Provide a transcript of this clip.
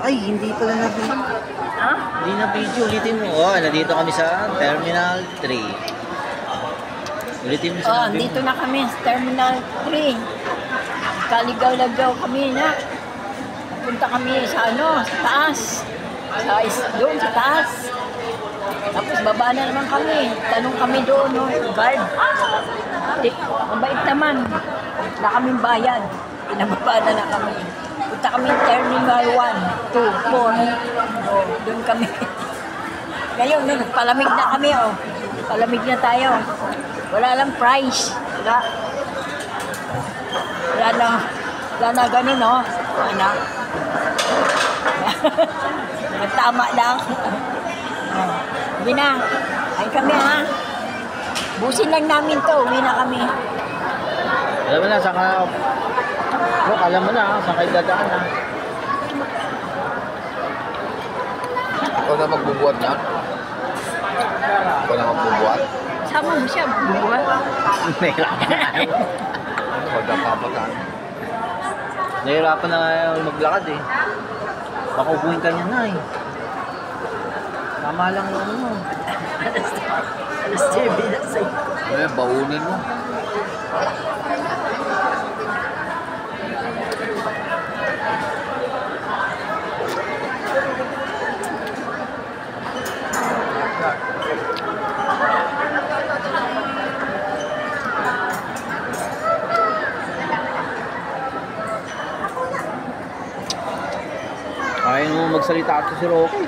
Ay, hindi pala na video. Ha? Hindi na video. Ulitin mo. Oh, nandito kami sa Terminal 3. Ulitin mo Oh, sinabi dito mo. na kami sa Terminal 3. Kaligaw-lagaw kami na. Punta kami sa ano, sa taas. Doon sa taas. Tapos baba na naman kami. Tanong kami doon, no, guard. Mabait naman. Wala kaming bayad. Pinababa na kami. Punta kami Terminal 1, 2, 4. Oh, doon kami. Ngayon, palamig na kami, oh. Palamig na tayo. Wala lang price. Wala na ganun, no? Ano? Tama lang. Oh. Uwi na. Ay kami, ha? Busin lang namin to. Uwi na kami. Alam mo na, saan ka... Look, alam mo na, saan kayo dadaan na. Ikaw na magbubuhat niya? Ikaw na magbubuhat? Sama mo siya, bubuhat. Nahirapan na nga. Magkapapataan. Nahirapan na nga maglakad eh. Baka ubuhin ka niya na eh. Tama lang yung ano. Alas 7 na sa'yo. Ano baunin mo? Ayaw mo magsalita at si Rocky.